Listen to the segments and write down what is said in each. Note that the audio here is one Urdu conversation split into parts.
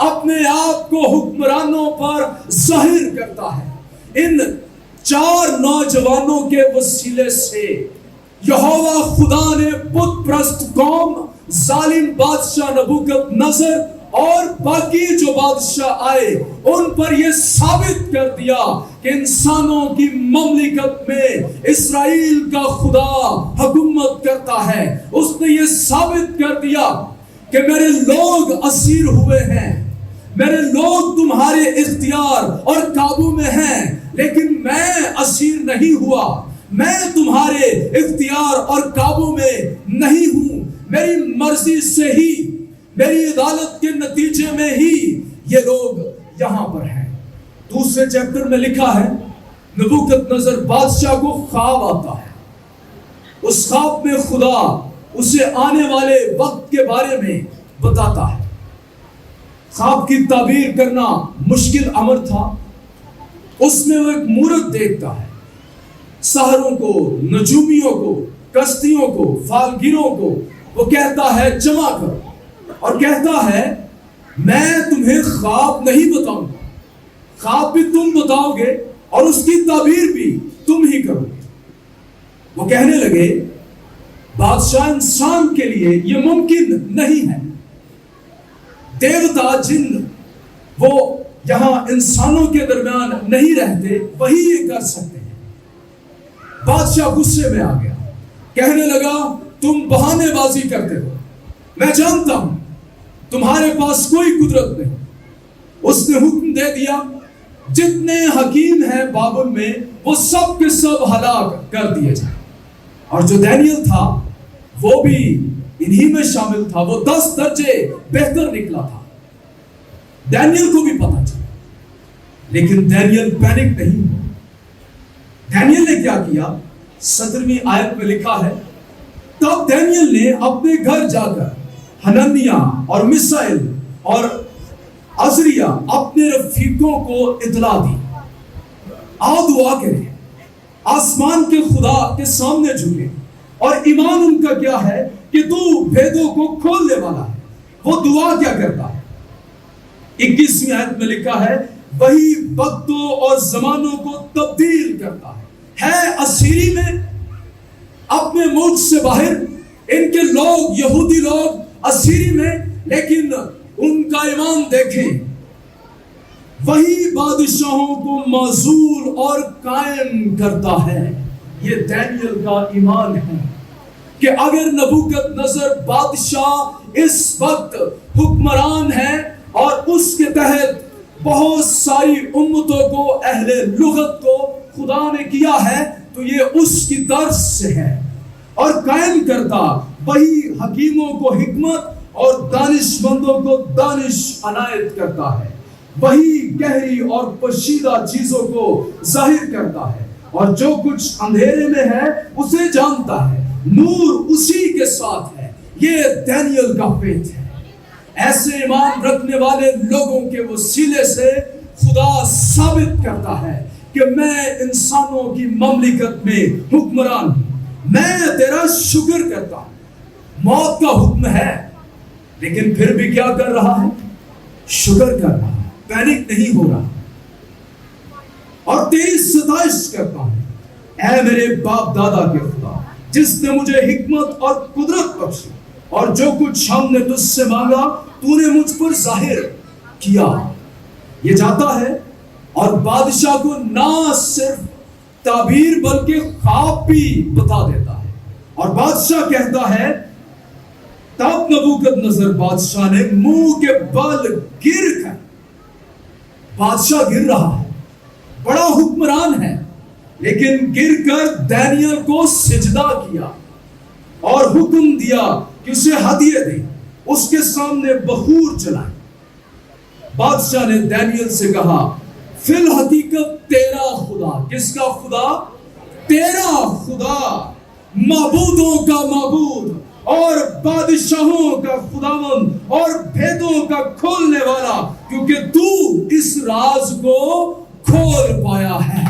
اپنے آپ کو حکمرانوں پر ظاہر کرتا ہے۔ ان 4 نوجوانوں کے وسیلے سے یہوہ خدا نے بت پرست قوم، ظالم بادشاہ نبوکدنضر اور باقی جو بادشاہ آئے ان پر یہ ثابت کر دیا کہ انسانوں کی مملکت میں اسرائیل کا خدا حکومت کرتا ہے۔ اس نے یہ ثابت کر دیا کہ میرے لوگ اسیر ہوئے ہیں، میرے لوگ تمہارے اختیار اور قابو میں ہیں، لیکن میں اسیر نہیں ہوا، میں تمہارے اختیار اور قابو میں نہیں ہوں۔ میری مرضی سے ہی، میری عدالت کے نتیجے میں ہی یہ لوگ یہاں پر ہیں۔ دوسرے چیپٹر میں لکھا ہے نبوکدنضر بادشاہ کو خواب آتا ہے۔ اس خواب میں خدا اسے آنے والے وقت کے بارے میں بتاتا ہے۔ خواب کی تعبیر کرنا مشکل امر تھا۔ اس میں وہ ایک مورت دیکھتا ہے، سحروں کو، نجومیوں کو، کشتیوں کو، فالگیروں کو وہ کہتا ہے جمع کرو، اور کہتا ہے میں تمہیں خواب نہیں بتاؤں گا، خواب بھی تم بتاؤ گے اور اس کی تعبیر بھی تم ہی کرو گے۔ وہ کہنے لگے بادشاہ انسان کے لیے یہ ممکن نہیں ہے، دیوتا جن وہ یہاں انسانوں کے درمیان نہیں رہتے وہی یہ کر سکتے ہیں۔ بادشاہ غصے میں آ گیا، کہنے لگا تم بہانے بازی کرتے ہو، میں جانتا ہوں تمہارے پاس کوئی قدرت نہیں۔ اس نے حکم دے دیا جتنے حکیم ہیں بابل میں وہ سب کے سب ہلاک کر دیے جائیں۔ اور جو دانیل تھا وہ بھی انہی میں شامل تھا، وہ 10 درجے بہتر نکلا تھا۔ دانیل کو بھی پتا چلا، لیکن دانیل پینک نہیں ہوا۔ دانیل نے کیا کیا؟ 17ویں آیت میں لکھا ہے تب دانیل نے اپنے گھر جا کر حنانیہ اور میشائیل اور عزریا اپنے رفیقوں کو اطلاع دی، آؤ دعا کریں، آسمان کے خدا کے سامنے جھکے، اور ایمان ان کا کیا ہے کہ تو بھیدوں کو کھولنے والا ہے۔ وہ دعا کیا کرتا ہے؟ 21ویں آیت میں لکھا ہے وہی وقتوں اور زمانوں کو تبدیل کرتا ہے اسیری میں اپنے ملک سے باہر، ان کے لوگ یہودی لوگ اسیری میں، لیکن ان کا ایمان دیکھیں، وہی بادشاہوں کو معزول اور قائم کرتا ہے۔ یہ دانیل کا ایمان ہے کہ اگر نبوکدنضر بادشاہ اس وقت حکمران ہے اور اس کے تحت بہت ساری امتوں کو، اہل لغت کو خدا نے کیا ہے تو یہ اس کی طرف سے ہے، اور قائم کرتا وہی حکیموں کو حکمت اور دانش مندوں کو دانش عنایت کرتا ہے، وہی گہری اور پوشیدہ چیزوں کو ظاہر کرتا ہے، اور جو کچھ اندھیرے میں ہے اسے جانتا ہے، نور اسی کے ساتھ ہے۔ یہ دانیل کا فیت ہے۔ ایسے ایمان رکھنے والے لوگوں کے وسیلے سے خدا ثابت کرتا ہے کہ میں انسانوں کی مملکت میں حکمران ہوں، میں تیرا شکر کرتا ہوں۔ موت کا حکم ہے لیکن پھر بھی کیا کر رہا ہے؟ شکر کر رہا ہے، پینک نہیں ہو رہا، اور تیری ستائش کرتا ہوں اے میرے باپ دادا کے خدا، جس نے مجھے حکمت اور قدرت بخشی، اور جو کچھ ہم نے تجھ سے مانگا تو نے مجھ پر ظاہر کیا۔ یہ جاتا ہے اور بادشاہ کو نہ صرف تعبیر بلکہ خواب بھی بتا دیتا ہے، اور بادشاہ کہتا ہے تب نبوکدنضر بادشاہ نے منہ کے بل گر کر، بادشاہ گر رہا ہے، بڑا حکمران ہے، لیکن گر کر دانیل کو سجدہ کیا اور حکم دیا کہ اسے ہدیے دے، اس کے سامنے بخور جلائے۔ بادشاہ نے دانیل سے کہا فی الحقیقت تیرا خدا، کس کا خدا؟ تیرا خدا، معبودوں کا معبود اور بادشاہوں کا خداوند اور بھیدوں کا کھولنے والا، کیونکہ تو اس راز کو کھول پایا ہے۔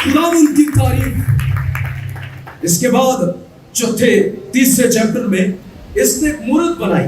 خداوند کی تعریف۔ اس کے بعد تیسرے چیپٹر میں اس نے ایک مورت بنائی،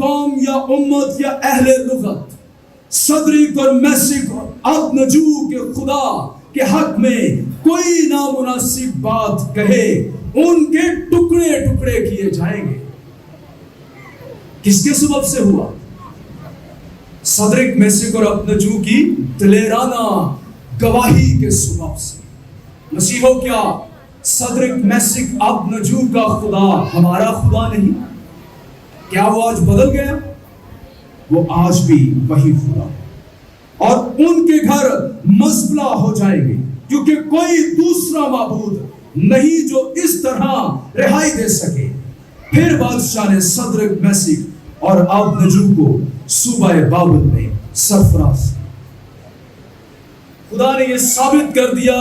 قوم یا امت یا اہل لغت صدرک اور میسک اور ابنجو کے خدا کے حق میں کوئی نامناسب بات کہے ان کے ٹکڑے ٹکڑے کیے جائیں گے. کس کے سبب سے ہوا؟ صدرک میسک اور ابنجو کی دلیرانہ گواہی کے سبب سے. مسیحو، کیا صدرک میسک ابنجو کا خدا ہمارا خدا نہیں؟ کیا وہ آج بدل گیا؟ وہ آج بھی وہی خدا ہے، اور ان کے گھر مزبلہ ہو جائیں گے، کیونکہ کوئی دوسرا معبود نہیں جو اس طرح رہائی دے سکے. پھر بادشاہ نے صدرک میسک اور ابنجو کو صوبہ بابل میں سرفراز. خدا نے یہ ثابت کر دیا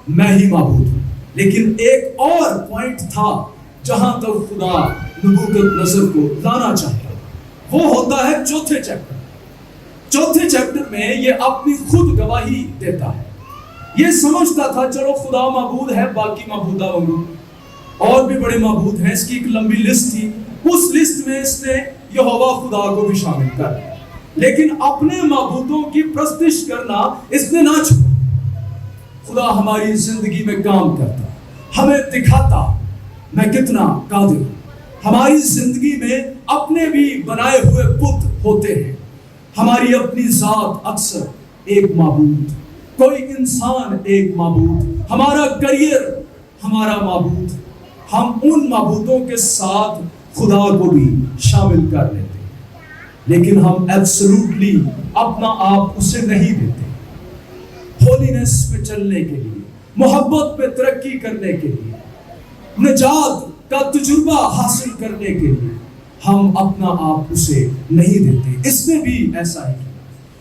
میں ہی معبود ہوں. لیکن ایک اور پوائنٹ تھا جہاں تک خدا نبوکدنصر کو لانا چاہتا، وہ ہوتا ہے چوتھے چیپٹر. چوتھے چیپٹر میں یہ اپنی خود گواہی دیتا ہے. یہ سمجھتا تھا چلو خدا معبود ہے، باقی معبودہ اور بھی بڑے معبود ہیں. اس کی ایک لمبی لسٹ تھی، اس لسٹ میں اس نے یہوہ خدا کو بھی شامل کر دیا. لیکن اپنے معبودوں کی پرستش کرنا اس نے نہ چھوڑا. خدا ہماری زندگی میں کام کرتا، ہمیں دکھاتا میں کتنا قادر ہوں. ہماری زندگی میں اپنے بھی بنائے ہوئے بت ہوتے ہیں. ہماری اپنی ذات اکثر ایک معبود، کوئی انسان ایک معبود، ہمارا کریئر ہمارا معبود. ہم ان معبودوں کے ساتھ خدا کو بھی شامل کر لیتے ہیں، لیکن ہم ایبسولوٹلی اپنا آپ اسے نہیں دیتے. ہولینس پہ چلنے کے لیے، محبت پہ ترقی کرنے کے لیے، نجات کا تجربہ حاصل کرنے کے لیے ہم اپنا آپ اسے نہیں دیتے. اس نے بھی ایسا ہی کیا.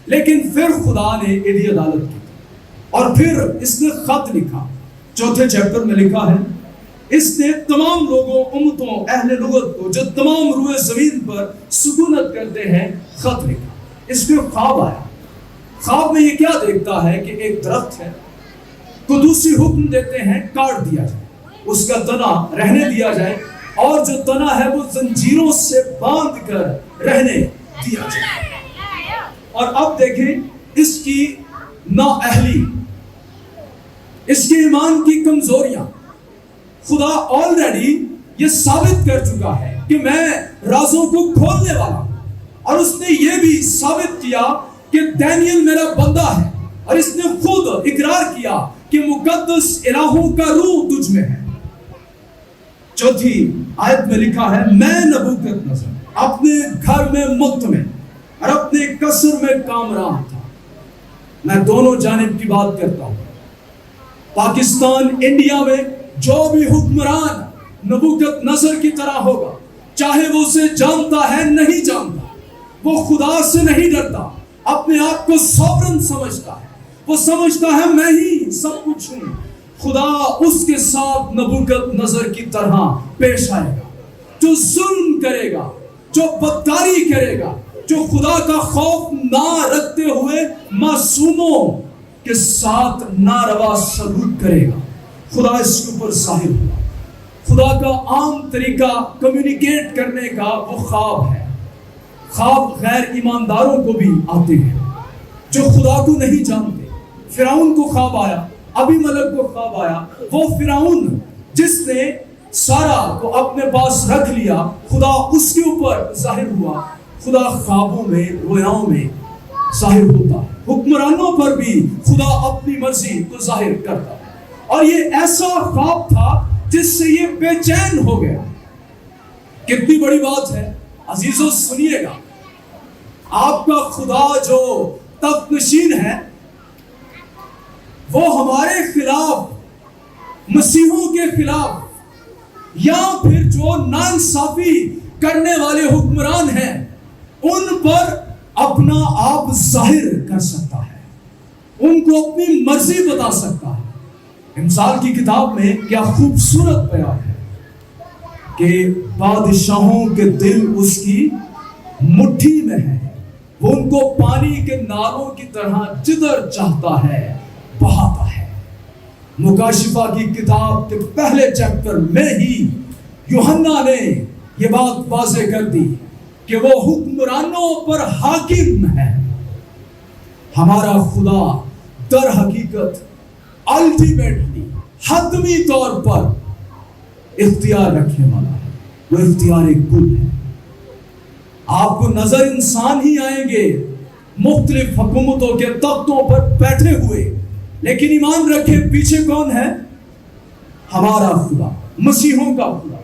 لیکن پھر خدا نے ایڈی عدالت کی اور پھر اس نے خط لکھا. چوتھے چیپٹر میں لکھا ہے، اس نے تمام لوگوں، امتوں، اہل لغت کو جو تمام روئے زمین پر سکونت کرتے ہیں خط لکھا. اس کو خواب آیا. خواب میں یہ کیا دیکھتا ہے کہ ایک درخت ہے، قدوسی حکم دیتے ہیں کاٹ دیا جائے، اس کا تنا رہنے دیا جائے، اور جو تنا ہے وہ زنجیروں سے باندھ کر رہنے دیا جائے. اور اب دیکھیں اس کی نااہلی، اس کے ایمان کی کمزوریاں. خدا آلریڈی یہ ثابت کر چکا ہے کہ میں رازوں کو کھولنے والا ہوں، اور اس نے یہ بھی ثابت کیا کہ دانیل میرا بندہ ہے، اور اس نے خود اقرار کیا کہ مقدس الہوں کا روح تجھ میں ہے. چوتھی آیت میں لکھا ہے، میں نبوکدنصر اپنے گھر میں مطمئن اور اپنے قصر میں کامران تھا. میں دونوں جانب کی بات کرتا ہوں. پاکستان، انڈیا میں جو بھی حکمران نبوکدنصر کی طرح ہوگا، چاہے وہ اسے جانتا ہے نہیں جانتا، وہ خدا سے نہیں ڈرتا، اپنے آپ کو سوورن سمجھتا ہے، وہ سمجھتا ہے میں ہی سب کچھ ہوں، خدا اس کے ساتھ نبوکدنصر کی طرح پیش آئے گا. جو ظلم کرے گا، جو بدکاری کرے گا، جو خدا کا خوف نہ رکھتے ہوئے معصوموں کے ساتھ ناروا سلوک کرے گا، خدا اس کے اوپر ظاہر ہوگا. خدا کا عام طریقہ کمیونیکیٹ کرنے کا وہ خواب ہے. خواب غیر ایمانداروں کو بھی آتے ہیں جو خدا کو نہیں جانتے. فرعون کو خواب آیا، ابھی ملک کو خواب آیا. وہ فرعون جس نے سارا کو اپنے پاس رکھ لیا، خدا اس کے اوپر ظاہر ہوا. خدا خوابوں میں، رویاؤں میں ظاہر ہوتا. حکمرانوں پر بھی خدا اپنی مرضی کو ظاہر کرتا. اور یہ ایسا خواب تھا جس سے یہ بے چین ہو گیا. کتنی بڑی بات ہے عزیزو، سنیے گا. آپ کا خدا جو تخت نشین ہے وہ ہمارے خلاف، مسیحوں کے خلاف، یا پھر جو ناانصافی کرنے والے حکمران ہیں ان پر اپنا آپ ظاہر کر سکتا ہے، ان کو اپنی مرضی بتا سکتا ہے. امثال کی کتاب میں کیا خوبصورت بیان ہے کہ بادشاہوں کے دل اس کی مٹھی میں ہے، وہ ان کو پانی کے نالوں کی طرح جدھر چاہتا ہے بہاتا ہے. مکاشفہ کی کتاب کے پہلے چیپٹر میں ہی یوحنا نے یہ بات واضح کر دی کہ وہ حکمرانوں پر حاکم ہے. ہمارا خدا در حقیقت الٹیمیٹلی حتمی طور پر اختیار رکھنے والا ہے. وہ اختیار کل ہے. آپ کو نظر انسان ہی آئیں گے مختلف حکومتوں کے تختوں پر بیٹھے ہوئے, لیکن ایمان رکھے پیچھے کون ہے؟ ہمارا خدا, مسیحوں کا خدا,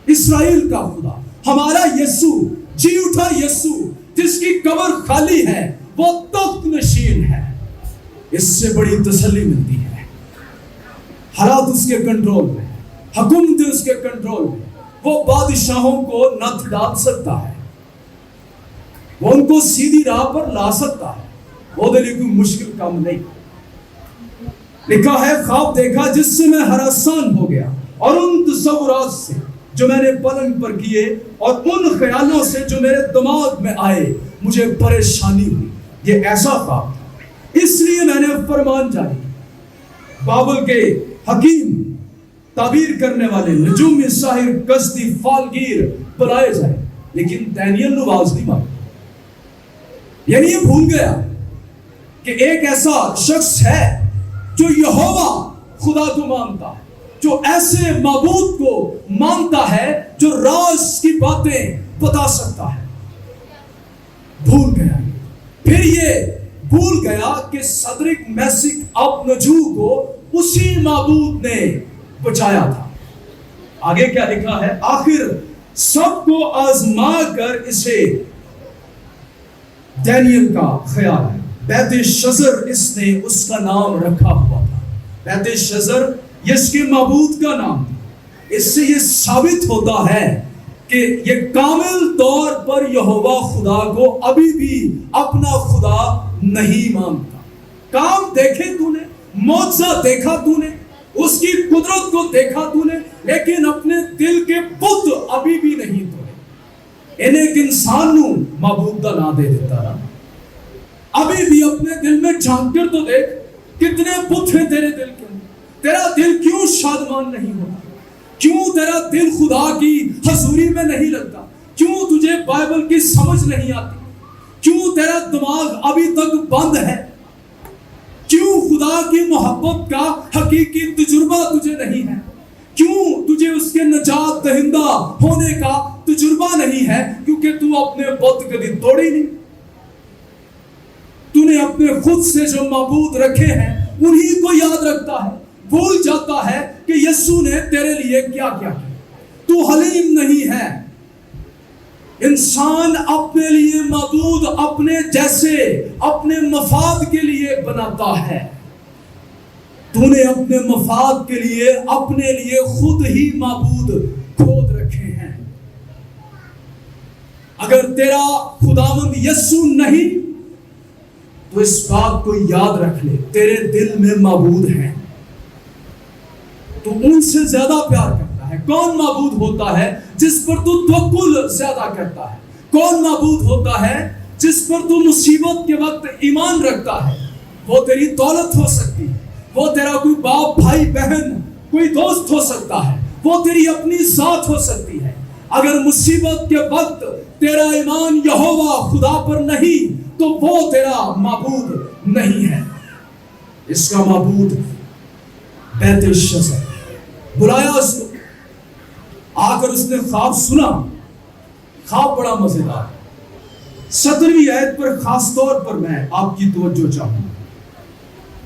اسرائیل کا خدا, ہمارا یسوع, جی اٹھا یسوع جس کی قبر خالی ہے, وہ تخت نشین ہے. اس سے بڑی تسلی ملتی ہے. حالات اس کے کنٹرول میں, حکومتیں اس کے کنٹرول میں. وہ بادشاہوں کو نتھ ڈال سکتا ہے, وہ ان کو سیدھی راہ پر لا سکتا ہے. وہ دلی کوئی مشکل کام نہیں. لکھا ہے خواب دیکھا جس سے میں ہراسان ہو گیا, اور ان تصورات سے جو میں نے پلنگ پر کیے اور ان خیالوں سے جو میرے دماغ میں آئے مجھے پریشانی ہوئی. یہ ایسا خواب تھا, اس لیے میں نے فرمان جاری. بابل کے حکیم, تعبیر کرنے والے, نجومی, ساحر, قصدی, فالگیر بلائے جائے, لیکن دانیل نے آواز نہیں ماری. یعنی یہ بھول گیا کہ ایک ایسا شخص ہے جو یہوہ خدا کو مانتا ہے, جو ایسے معبود کو مانتا ہے جو راز کی باتیں بتا سکتا ہے. بھول گیا. پھر یہ بھول گیا کہ صدرک میسک ابنجو کو اسی معبود نے بچایا تھا. آگے کیا لکھا ہے؟ آخر سب کو آزما کر اسے دانیل کا خیال ہے. بیت شزر اس نے اس کا نام رکھا ہوا تھا. بیت شزر یہ اس کے معبود کا نام تھا. اس سے یہ ثابت ہوتا ہے کہ یہ کامل طور پر یہوہ خدا کو ابھی بھی اپنا خدا نہیں مانتا. کام دیکھے تو نے, معجزہ دیکھا تو نے, اس کی قدرت کو دیکھا تو نے, لیکن اپنے دل کے بت ابھی بھی نہیں تو نے. انہیں ایک انسان نو معبود دا نہ دے دیتا رہا. ابھی بھی اپنے دل میں جھانک کر تو دیکھ کتنے بت ہیں تیرے دل کے اندر. تیرا دل کیوں شادمان نہیں ہوتا؟ کیوں تیرا دل خدا کی حضوری میں نہیں لگتا؟ کیوں تجھے بائبل کی سمجھ نہیں آتی؟ کیوں تیرا دماغ ابھی تک بند ہے؟ کیوں خدا کی محبت کا حقیقی تجربہ تجھے نہیں ہے؟ کیوں تجھے اس کے نجات دہندہ ہونے کا تجربہ نہیں ہے؟ کیونکہ تو اپنے بت کبھی توڑی نہیں. تو نے اپنے خود سے جو معبود رکھے ہیں انہی کو یاد رکھتا ہے, بھول جاتا ہے کہ یسوع نے تیرے لیے کیا کیا. تو حلیم نہیں ہے. انسان اپنے لیے معبود اپنے جیسے اپنے مفاد کے لیے بناتا ہے. تو نے اپنے مفاد کے لیے اپنے لیے خود ہی معبود کھود رکھے ہیں. اگر تیرا خداوند یسوع نہیں تو اس بات کو یاد رکھ لے, تیرے دل میں معبود ہیں. تو ان سے زیادہ پیار کرتا ہے. کون معبود ہوتا ہے جس پر تو توکل زیادہ کرتا ہے؟ کون معبود ہوتا ہے جس پر تو مصیبت کے وقت ایمان رکھتا ہے؟ وہ تیری دولت ہو سکتی ہے, وہ تیرا کوئی باپ, بھائی, بہن, کوئی دوست ہو سکتا ہے, وہ تیری اپنی ذات ہو سکتی ہے. اگر مصیبت کے وقت تیرا ایمان یہوہ خدا پر نہیں تو وہ تیرا معبود نہیں ہے. اس کا معبود بیت شزر. بلایا اس کو, آ کر اس نے خواب سنا. خواب بڑا مزیدار. 17ویں آیت پر خاص طور پر میں آپ کی توجہ چاہوں گا.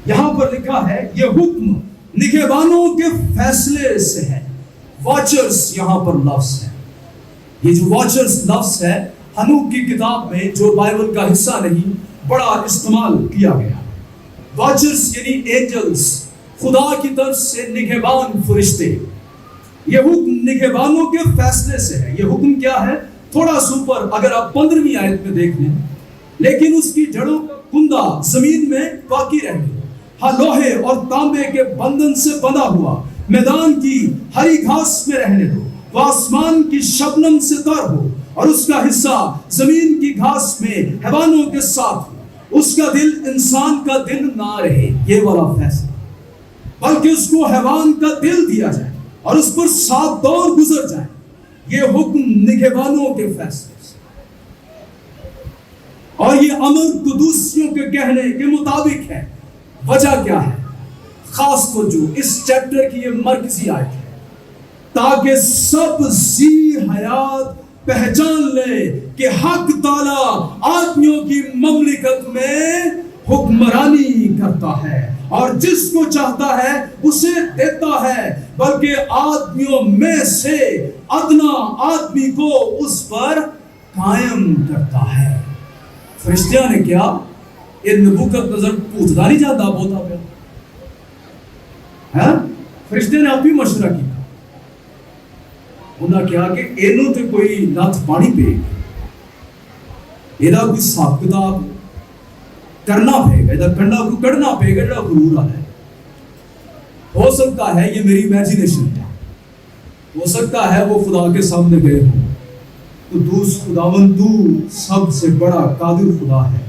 یہاں پر لکھا ہے یہ حکم نگہبانوں کے فیصلے سے ہے. واچرز یہاں پر لفظ ہے. یہ جو واچرز لفظ ہے حنوک کی کتاب میں جو بائبل کا حصہ نہیں بڑا استعمال کیا گیا. واچرز یعنی اینجلز, خدا کی طرف سے نگہبان فرشتے. یہ حکم نگہبانوں کے فیصلے سے ہے. یہ حکم کیا ہے؟ تھوڑا سوپر اگر آپ 15ویں آیت میں دیکھ لیں, لیکن اس کی جڑوں کا کندہ زمین میں باقی رہ گئی. ہاں لوہے اور تانبے کے بندن سے بندھا ہوا میدان کی ہری گھاس میں رہنے دو. وہ آسمان کی شبنم سے تر ہو اور اس کا حصہ زمین کی گھاس میں حیوانوں کے ساتھ ہو. اس کا دل انسان کا دل نہ رہے, یہ والا فیصلہ, بلکہ اس کو حیوان کا دل دیا جائے اور اس پر 7 دور گزر جائے. یہ حکم نگہبانوں کے فیصلے سے. اور یہ امر قدوسیوں کے کہنے کے مطابق ہے۔ وجہ کیا ہے؟ خاص توجہ، اس چیپٹر کی یہ مرکزی آیت ہے، تاکہ سب ذی حیات پہچان لے کہ حق تعالیٰ آدمیوں کی مملکت میں حکمرانی کرتا ہے اور جس کو چاہتا ہے اسے دیتا ہے، بلکہ آدمیوں میں سے ادنا آدمی کو اس پر قائم کرتا ہے۔ فرشتیاں نے کیا؟ یہ نبوکت نظر پوچھتا نہیں جاتا بوتا پہ، فرشتے نے آپ ہی مشورہ کیا، انہاں کیا کہ اینو تے کوئی ناتھ پانی پے ایدہ کوئی حساب کتاب کرنا پے گا، ایدہ کنڈا کو کڑنا پے گا، ایدہ غرور آ ہے۔ ہو سکتا ہے یہ میری امیجینیشن ہے، ہو سکتا ہے وہ خدا کے سامنے گئے ہوں، قدوس خداوند تو سب سے بڑا قادر خدا ہے،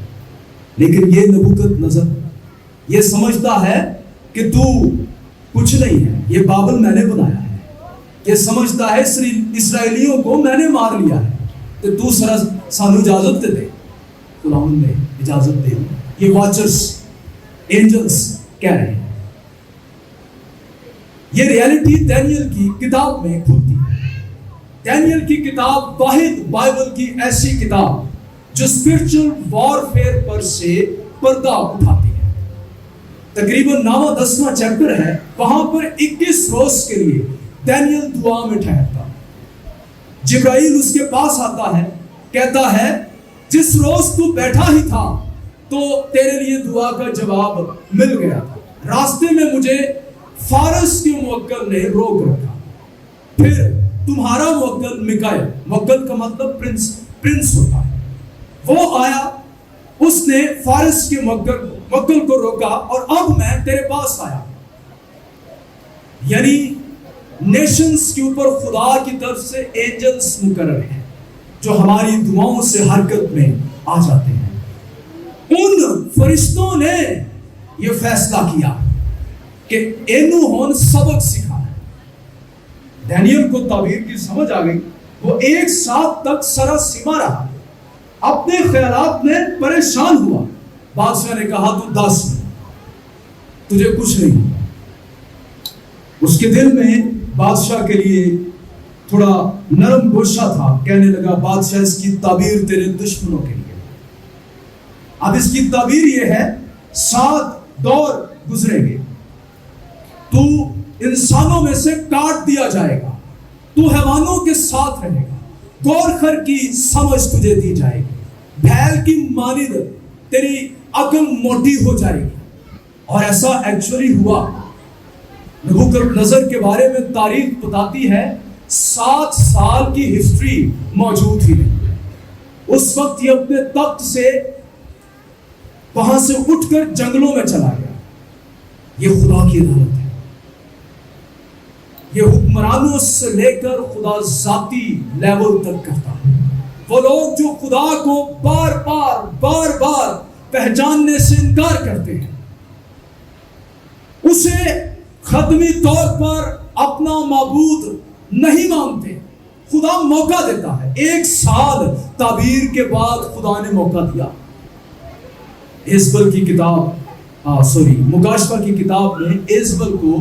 لیکن یہ نبوکت نظر یہ سمجھتا ہے کہ تو کچھ نہیں ہے، یہ بابل میں نے بنایا ہے، یہ سمجھتا ہے اسرائیلیوں کو میں نے مار لیا ہے، تو تو سانو اجازت دے۔ خداوند نے اجازت دے، یہ واچرز اینجلز کہہ رہے ہیں۔ یہ ریالٹی دانیل کی کتاب میں کھلتی ہے۔ دانیل کی کتاب واحد بائبل کی ایسی کتاب جو اسپرچل وارفیئر پر سے پردہ اٹھاتی ہے۔ تقریباً 9-10واں چیپٹر ہے، وہاں پر 21 روز کے لیے دانیل دعا میں ٹھہرتا، جبرائیل اس کے پاس آتا ہے، کہتا ہے جس روز تو بیٹھا ہی تھا تو تیرے لیے دعا کا جواب مل گیا تھا، راستے میں مجھے فارس کے موکل نے روک رکھا، پھر تمہارا موکل میکائیل، موکل کا مطلب پرنس ہوتا ہے، وہ آیا، اس نے فارس کے موکل کو روکا اور اب میں تیرے پاس آیا۔ یعنی نیشنز کے اوپر خدا کی طرف سے اینجلز مقرر ہیں جو ہماری دعاؤں سے حرکت میں آ جاتے ہیں۔ ان فرشتوں نے یہ فیصلہ کیا کہ اینو ہون سبق سکھانا ہے۔ دانیل کو تعبیر کی سمجھ آ گئی، وہ 1 سال تک سراسیما رہا، اپنے خیالات میں پریشان ہوا۔ بادشاہ نے کہا تو 10 تجھے کچھ نہیں۔ اس کے دل میں بادشاہ کے لیے تھوڑا نرم گوشہ تھا، کہنے لگا بادشاہ اس کی تعبیر تیرے دشمنوں کے لیے۔ اب اس کی تعبیر یہ ہے 7 دور گزریں گے، تو انسانوں میں سے کاٹ دیا جائے گا، تو حیوانوں کے ساتھ رہے گا، گورخر کی سمجھ تجھے دی جائے گی، بھیل کی مانند تیری عقل موٹی ہو جائے گی۔ اور ایسا ایکچولی ہوا۔ نبوکت نظر کے بارے میں تاریخ بتاتی ہے 7 سال کی ہسٹری موجود ہی نہیں۔ اس وقت یہ اپنے تخت سے وہاں سے اٹھ کر جنگلوں میں چلا گیا۔ یہ خدا کی عدالت ہے۔ یہ حکمرانوں سے لے کر خدا ذاتی لیول تک کرتا ہے۔ وہ لوگ جو خدا کو بار بار پہچاننے سے انکار کرتے ہیں، اسے خدمی طور پر اپنا معبود نہیں مانتے، خدا موقع دیتا ہے۔ 1 سال تعبیر کے بعد خدا نے موقع دیا۔ ایزبل کی کتاب مکاشفہ کی کتاب میں ایزبل کو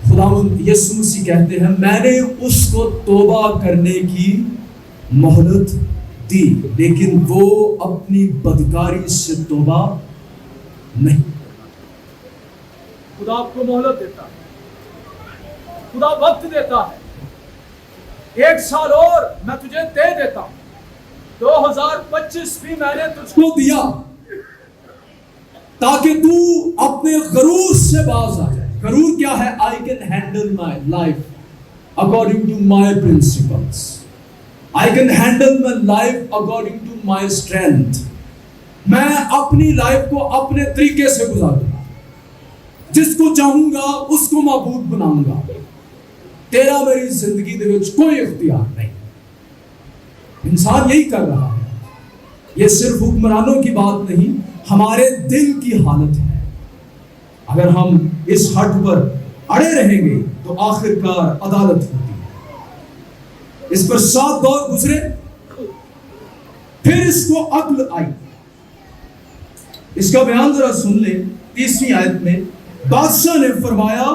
خداوند یسوع مسیح کہتے ہیں میں نے اس کو توبہ کرنے کی مہلت دی، لیکن وہ اپنی بدکاری سے توبہ نہیں۔ خدا آپ کو مہلت دیتا ہے، خدا وقت دیتا ہے۔ 1 سال اور میں تجھے دے دیتا ہوں، 2025 بھی میں نے تجھ کو دیا تاکہ تو اپنے غرور سے باز آ جائے۔ غرور کیا ہے؟ I can handle my life according to my principles. I can handle my life according to my strength. میں اپنی لائف کو اپنے طریقے سے گزاروں گا، جس کو چاہوں گا اس کو معبود بناؤں گا۔ تیرا میری زندگی دے وچ کوئی اختیار نہیں۔ انسان یہی کر رہا ہے۔ یہ صرف حکمرانوں کی بات نہیں، ہمارے دل کی حالت ہے۔ اگر ہم اس ہٹ پر اڑے رہیں گے تو آخر کار عدالت ہوتی ہے۔ اس پر 7 دور گزرے، پھر اس کو عقل آئی. اس کا بیان ذرا سن لیں. 30ویں آیت میں بادشاہ نے فرمایا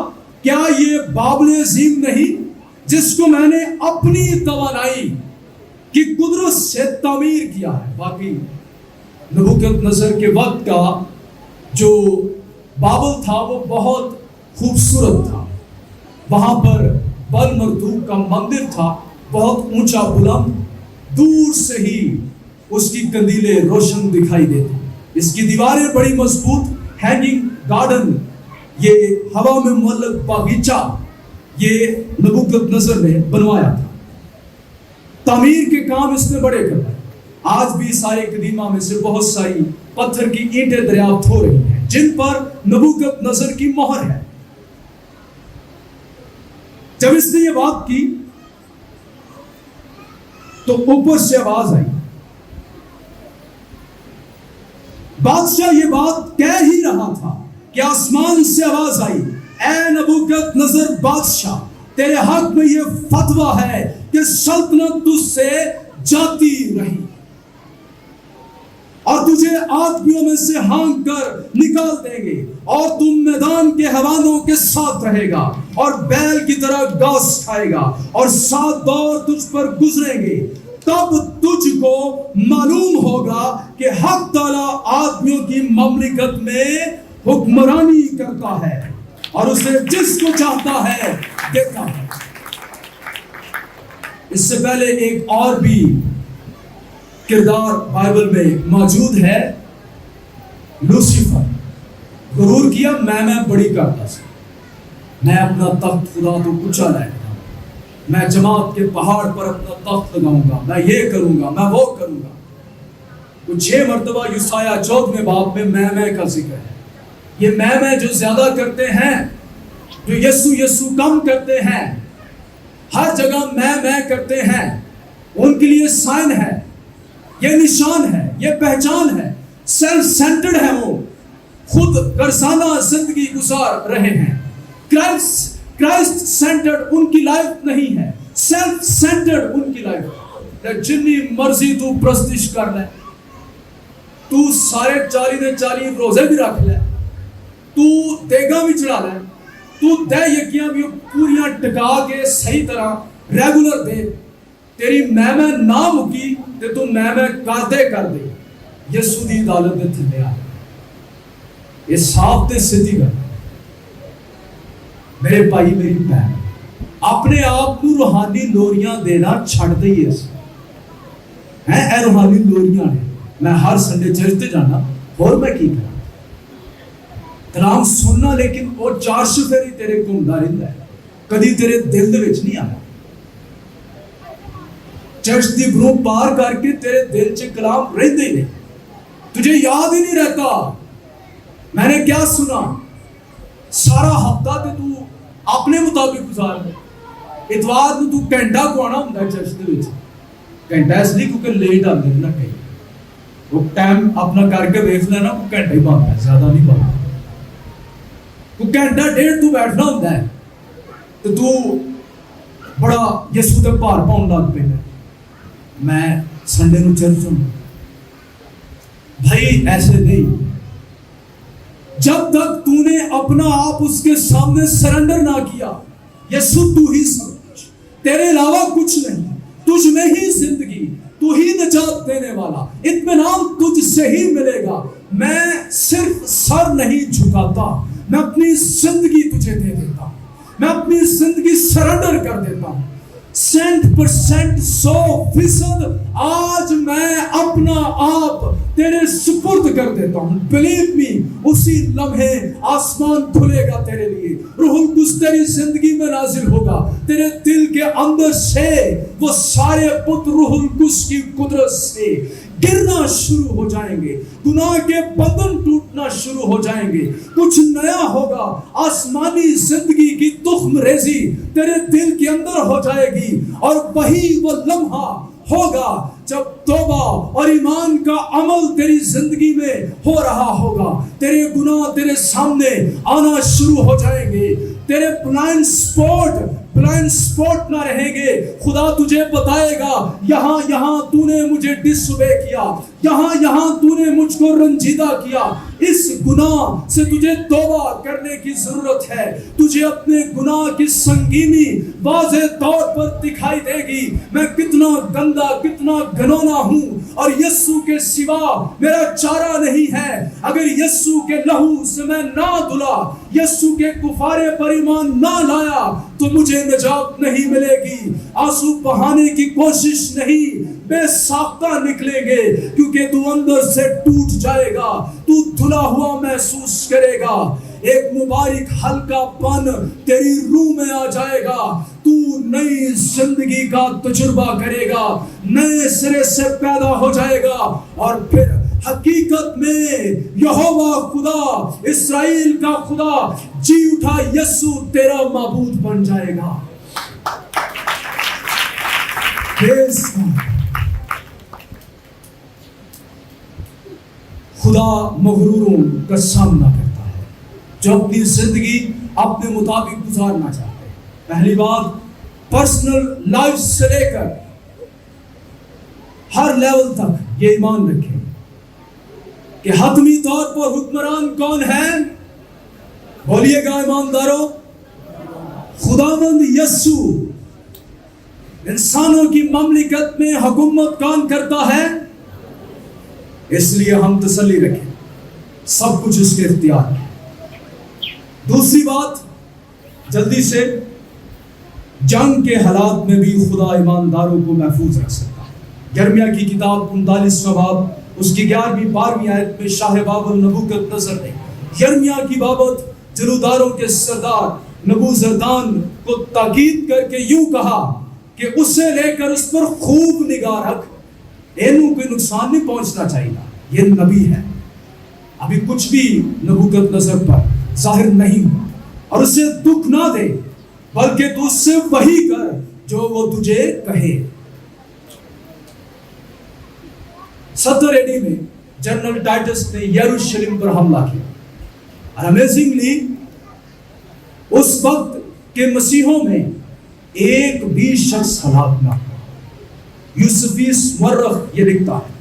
کیا یہ بابل عظیم نہیں جس کو میں نے اپنی توانائی کی قدرت سے تعمیر کیا ہے. باقی نبوکت نظر کے وقت کا جو بابل تھا وہ بہت خوبصورت تھا. وہاں پر بل مردوک کا مندر تھا, بہت اونچا بلند, دور سے ہی اس کی کندیلیں روشن دکھائی دیتی. اس کی دیواریں بڑی مضبوط, ہینگنگ گارڈن, یہ ہوا میں معلق باغیچہ یہ نبوکت نظر نے بنوایا تھا. تعمیر کے کام اس نے بڑے کرائے. آج بھی سارے قدیمہ میں سے بہت ساری پتھر کی اینٹیں دریافت ہو رہی ہیں جن پر نبوکت نظر کی مہر ہے. جب اس نے یہ بات کی تو اوپر سے آواز آئی. بادشاہ یہ بات کہہ ہی رہا تھا کہ آسمان سے آواز آئی, اے نبوکت نظر بادشاہ, تیرے حق میں یہ فتویٰ ہے کہ سلطنت تجھ سے جاتی رہی اور تجھے آدمیوں میں سے ہانک کر نکال دیں گے اور تم میدان کے حیوانوں کے ساتھ رہے گا اور بیل کی طرح گھاس کھائے گا اور 7 دور تجھ پر گزریں گے. تب تجھ کو معلوم ہوگا کہ حق تعالیٰ آدمیوں کی مملکت میں حکمرانی کرتا ہے اور اسے جس کو چاہتا ہے دیتا ہے. اس سے پہلے ایک اور بھی کردار بائبل میں موجود ہے, لوسیفر. غرور کیا, میں بڑی کرتا تھا, میں اپنا تخت خدا تو اونچا لائے گا, میں جماعت کے پہاڑ پر اپنا تخت لگاؤں گا, میں یہ کروں گا, میں وہ کروں گا. کچھ 6 مرتبہ یسایہ 14ویں باب میں کا ذکر ہے. یہ میں جو زیادہ کرتے ہیں, جو یسو کم کرتے ہیں, ہر جگہ میں کرتے ہیں, ان کے لیے سائن ہے, یہ نشان ہے, یہ پہچان ہے. سیلف سینٹرڈ ہے, وہ خود غرضانہ زندگی گزار رہے ہیں. کرائسٹ سینٹرڈ ان کی لائف نہیں ہے, سیلف سینٹرڈ ان کی لائف. جتنی مرضی تو پرستش کر لے, تو سارے 40 روزے بھی رکھ لے, تو دیگا بھی چڑھا لے, تو دے یکیاں بھی پوریاں ٹکا کے صحیح طرح ریگولر دے, تیری میں نہ مکی تے تو میں کر دے. یسو دی عدالت دے تھلے آ, یہ صاف تے سیدھی گل. میرے بھائی میری بہن, اپنے آپ کو روحانی لوریاں دینا چھڑ دئیے. اے روحانی لوریاں نے, میں ہر سنڈے چرچ تے جانا, اور میں کی کرا کلام سننا, لیکن وہ 400 پھیری تیرے گھومدا رہندا ہے, کدی تیرے دل دے وچ نہیں آیا. چرچ دی برو پار کر کے تیرے دل چ کلام رہندے ہی نہیں, تجھے یاد ہی نہیں رہتا میں نے کیا سنا. سارا ہفتہ تے تو اپنے مطابق گزار لے. اتوار نو تو گھنٹہ کو آنا ہوندا ہے چرچ دے وچ, گھنٹہ اس لیے کیونکہ لیٹ آندے نا کئی, وہ ٹائم اپنا کر کے دیکھ لینا, وہ گھنٹہ ہی بنتا ہے, زیادہ نہیں بنتا. تو گھنٹہ 1.5 تو بیٹھنا ہوتا ہے, تو بڑا یسو تے بھار پاؤن لگ پہ. میں سنڈے نو چرچ ہوں بھائی, ایسے نہیں. جب تک تو نے اپنا آپ اس کے سامنے سرنڈر نہ کیا, یسو تو ہی سب کچھ, تیرے علاوہ کچھ نہیں, تجھ میں ہی زندگی, تو ہی نجات دینے والا, اطمینان تجھ سے ہی ملے گا. میں صرف سر نہیں جھکاتا, میں اپنی زندگی تجھے دے دیتا ہوں, میں اپنی زندگی سرنڈر کر دیتا ہوں. 100% آج میں اپنا آپ تیرے سپرد کر دیتا ہوں. بلیو می, اسی لمحے آسمان کھلے گا تیرے لیے, روح القدس تیری زندگی میں نازل ہوگا, تیرے دل کے اندر سے وہ سارے پت روح القدس کی قدرت سے گرنا شروع ہو جائیں گے, گناہ کے بندھن ٹوٹنا شروع ہو جائیں گے, کچھ نیا ہوگا. آسمانی زندگی کی تخم ریزی تیرے دل کے اندر ہو جائے گی, اور وہی وہ لمحہ ہوگا جب توبہ اور ایمان کا عمل تیری زندگی میں ہو رہا ہوگا. تیرے گناہ تیرے سامنے آنا شروع ہو جائیں گے, تیرے بلائنڈ سپاٹ بلائنڈ اسپاٹ نہ رہیں گے. خدا تجھے بتائے گا یہاں یہاں تو نے مجھے ڈس اوبے کیا, یہاں یہاں تو نے مجھ کو رنجیدہ کیا. اس گناہ سے تجھے توبہ کرنے کی ضرورت ہے. تجھے اپنے گناہ کی سنگینی واضح طور پر دکھائی دے گی. میں کتنا گندا, کتنا گنونا ہوں, اور یسوع کے سوا میرا چارہ نہیں ہے. اگر یسوع کے لہو سے میں نہ دھلا, یسوع کے کفارے پر ایمان نہ لایا, تو مجھے نجات نہیں ملے گی. آنسو بہانے کی کوشش نہیں, بے ساختہ نکلیں گے, کیونکہ تو اندر سے ٹوٹ جائے گا, تو دھلا ہوا محسوس کرے گا. ایک مبارک ہلکا پن تیری روح میں آ جائے گا. تو نئی زندگی کا تجربہ کرے گا, نئے سرے سے پیدا ہو جائے گا, اور پھر حقیقت میں یہوہ خدا, اسرائیل کا خدا, جی اٹھا یسوع تیرا معبود بن جائے گا. خدا مغروروں کا سامنا کرتا ہے جو اپنی زندگی اپنے مطابق گزارنا چاہتے ہیں. پہلی بات, پرسنل لائف سے لے کر ہر لیول تک یہ ایمان رکھیں کہ حتمی طور پر حکمران کون ہے؟ بولیے گا ایمانداروں, خداوند یسوع. انسانوں کی مملکت میں حکومت کون کرتا ہے؟ اس لیے ہم تسلی رکھیں, سب کچھ اس کے اختیار ہے. دوسری بات, جلدی سے, جنگ کے حالات میں بھی خدا ایمانداروں کو محفوظ رکھ سکتا ہے. یرمیہ کی کتاب 39واں باب اس کی 11ویں 12ویں آیت میں شاہ بابل نبوکدنضر نے یرمیہ کی بابت جلوداروں کے سردار نبوزردان کو تاکید کر کے یوں کہا کہ اسے لے کر اس پر خوب نگاہ رکھ, اینوں کوئی نقصان نہیں پہنچنا چاہیے. یہ نبی ہے, ابھی کچھ بھی نبوکدنضر پر ظاہر نہیں ہوا, اور اسے دکھ نہ دے, بلکہ تو اس سے وہی کر جو وہ تجھے کہے. 70 AD میں جنرل ٹائٹس نے یروشلم پر حملہ کیا, اور امیزنگلی اس وقت کے مسیحوں میں ایک بھی شخص ہلاک نہ ہوا. یوسفیس مورخ یہ لکھتا ہے,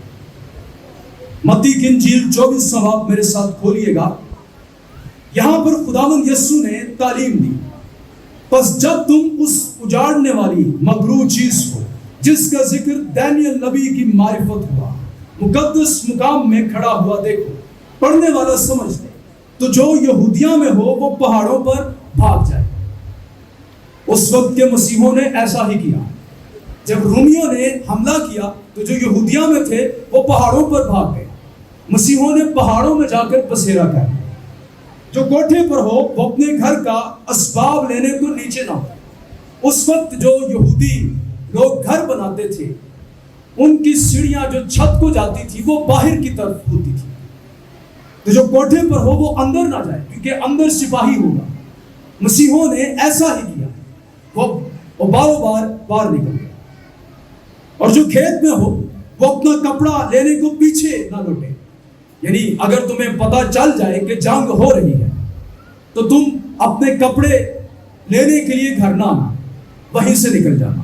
متی کی انجیل 24واں باب میرے ساتھ کھولیے گا. یہاں پر خداوند یسوع نے تعلیم دی, پس جب تم اس اجاڑنے والی مغرور چیز کو جس کا ذکر دانیل نبی کی معرفت ہوا مقدس مقام میں کھڑا ہوا دیکھو, پڑھنے والا سمجھ لے, تو جو یہودیہ میں ہو وہ پہاڑوں پر بھاگ جائے. اس وقت کے مسیحوں نے ایسا ہی کیا. جب رومیوں نے حملہ کیا تو جو یہودیہ میں تھے وہ پہاڑوں پر بھاگ گئے. مسیحوں نے پہاڑوں میں جا کر بسیرا کر, جو کوٹھے پر ہو وہ اپنے گھر کا اسباب لینے کو نیچے نہ ہو. اس وقت جو یہودی لوگ گھر بناتے تھے ان کی سیڑھیاں جو چھت کو جاتی تھی وہ باہر کی طرف ہوتی تھی, تو جو کوٹھے پر ہو وہ اندر نہ جائے کیونکہ اندر سپاہی ہوگا. مسیحوں نے ایسا ہی کیا, وہ باروں بار باہر نکل گئے, اور جو کھیت میں ہو وہ اپنا کپڑا لینے کو پیچھے نہ لوٹے. یعنی اگر تمہیں پتا چل جائے کہ جنگ ہو رہی ہے تو تم اپنے کپڑے لینے کے لیے گھر نہ آنا, وہیں سے نکل جانا.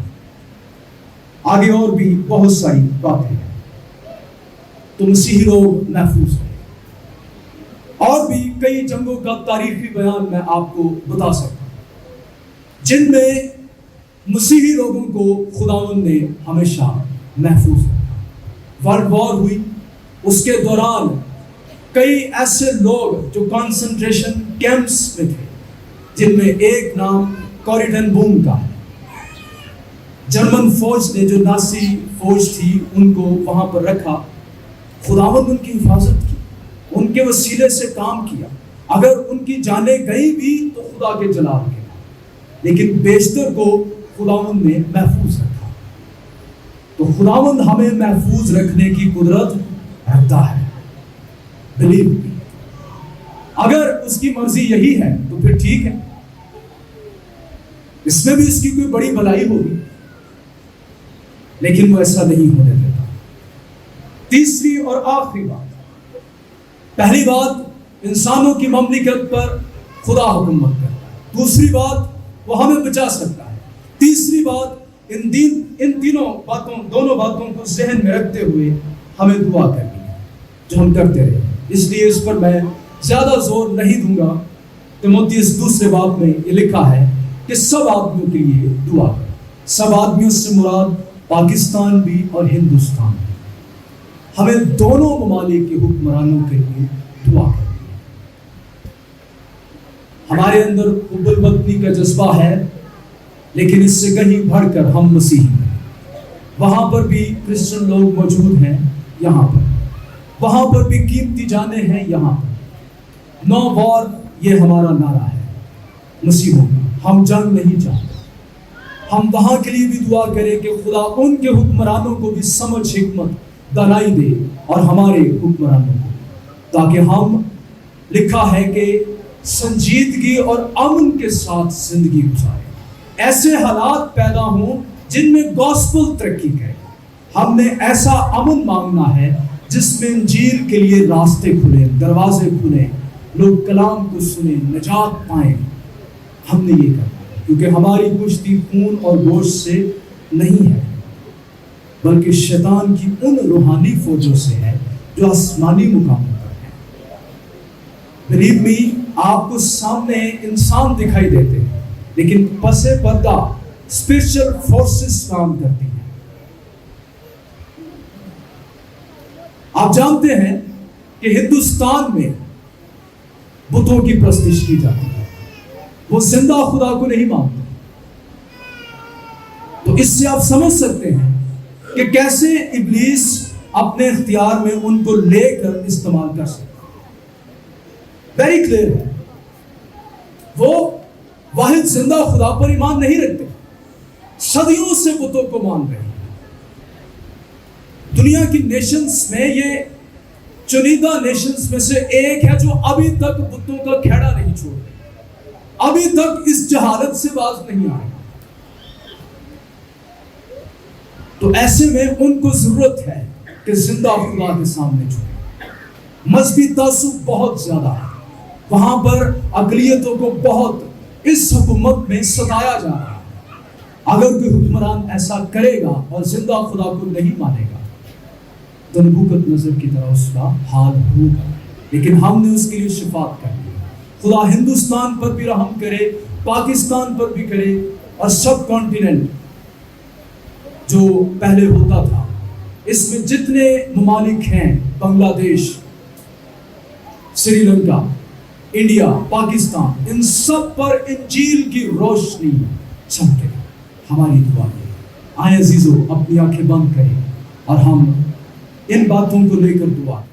آگے اور بھی بہت ساری باتیں ہیں, تو مسیحی لوگ محفوظ ہیں. اور بھی کئی جنگوں کا تاریخی بیان میں آپ کو بتا سکتا ہوں جن میں مسیحی لوگوں کو خداوند نے ہمیشہ محفوظ رکھا. ورلڈ وار ہوئی, اس کے دوران کئی ایسے لوگ جو کانسنٹریشن کیمپس میں تھے, جن میں ایک نام کوریڈن بوم کا ہے. جرمن فوج نے جو نازی فوج تھی ان کو وہاں پر رکھا, خداوند ان کی حفاظت کی, ان کے وسیلے سے کام کیا. اگر ان کی جانیں گئی بھی تو خدا کے جلال کے, لیکن بیشتر کو خداوند نے محفوظ رکھا. تو خداوند ہمیں محفوظ رکھنے کی قدرت رکھتا ہے. بلیو می, اگر اس کی مرضی یہی ہے تو پھر ٹھیک ہے, اس میں بھی اس کی کوئی بڑی بھلائی ہوگی, لیکن وہ ایسا نہیں ہونے دیتا. تیسری اور آخری بات, پہلی بات انسانوں کی مملکت پر خدا حکومت کرتا ہے. دوسری بات وہ ہمیں بچا سکتا ہے. تیسری بات، دونوں باتوں کو ذہن میں رکھتے ہوئے ہمیں دعا کرنی ہے، جو ہم کرتے رہے. اس لیے اس پر میں زیادہ زور نہیں دوں گا. تیموتھیوس دوسرے باب میں یہ لکھا ہے کہ سب آدمیوں کے لیے دعا کرو. سب آدمیوں سے مراد پاکستان بھی اور ہندوستان بھی. ہمیں دونوں ممالک کے حکمرانوں کے لیے دعا کرنی ہے. ہمارے اندر حب الوطنی کا جذبہ ہے، لیکن اس سے کہیں بڑھ کر ہم مسیحی ہیں. وہاں پر بھی کرسچن لوگ موجود ہیں، یہاں پر وہاں پر بھی قیمتی جانیں ہیں. یہاں پر نو وار یہ ہمارا نعرہ ہے مسیحوں کا. ہم جنگ نہیں چاہتے. ہم وہاں کے لیے بھی دعا کریں کہ خدا ان کے حکمرانوں کو بھی سمجھ، حکمت، دانائی دے، اور ہمارے حکمرانوں کو، تاکہ ہم، لکھا ہے کہ سنجیدگی اور امن کے ساتھ زندگی گزاریں. ایسے حالات پیدا ہوں جن میں گوسپل ترقی کرے. ہم نے ایسا امن مانگنا ہے جس میں انجیل کے لیے راستے کھلیں، دروازے کھلیں، لوگ کلام کو سنیں، نجات پائیں. ہم نے یہ کرنا ہے، کیونکہ ہماری کشتی خون اور گوشت سے نہیں ہے، بلکہ شیطان کی ان روحانی فوجوں سے ہے جو آسمانی مقاموں پر ہیں. بلیو می، آپ کو سامنے انسان دکھائی دیتے ہیں، لیکن پس پردہ اسپرچل فورسز کام کرتی ہیں. آپ جانتے ہیں کہ ہندوستان میں بتوں کی پرستش کی جاتی ہے. وہ زندہ خدا کو نہیں مانتے. تو اس سے آپ سمجھ سکتے ہیں کہ کیسے ابلیس اپنے اختیار میں ان کو لے کر استعمال کر سکتا. ویری کلیئر ہے. وہ واحد زندہ خدا پر ایمان نہیں رکھتے، صدیوں سے بتوں کو مان رہے ہیں. دنیا کی نیشنز میں یہ چنیدہ نیشنز میں سے ایک ہے جو ابھی تک بتوں کا کھیڑا نہیں چھوڑ رہے، ابھی تک اس جہالت سے باز نہیں آئے. تو ایسے میں ان کو ضرورت ہے کہ زندہ خدا کے سامنے جھکیں. مذہبی تعصب بہت زیادہ ہے وہاں پر. اقلیتوں کو بہت اس حکومت میں ستایا جا رہا ہے. اگر کوئی حکمران ایسا کرے گا اور زندہ خدا کو نہیں مانے گا تو نبوکت نظر کی طرح اس کا حال ہوگا. لیکن ہم نے اس کے لیے شفاعت کر دی. خدا ہندوستان پر بھی رحم کرے، پاکستان پر بھی کرے، اور سب کانٹیننٹ جو پہلے ہوتا تھا، اس میں جتنے ممالک ہیں، بنگلہ دیش، سری لنکا، انڈیا، پاکستان، ان سب پر انجیل کی روشنی چمکے. ہماری دعا ہے. آئیں عزیزو، اپنی آنکھیں بند کریں اور ہم ان باتوں کو لے کر دعا کریں.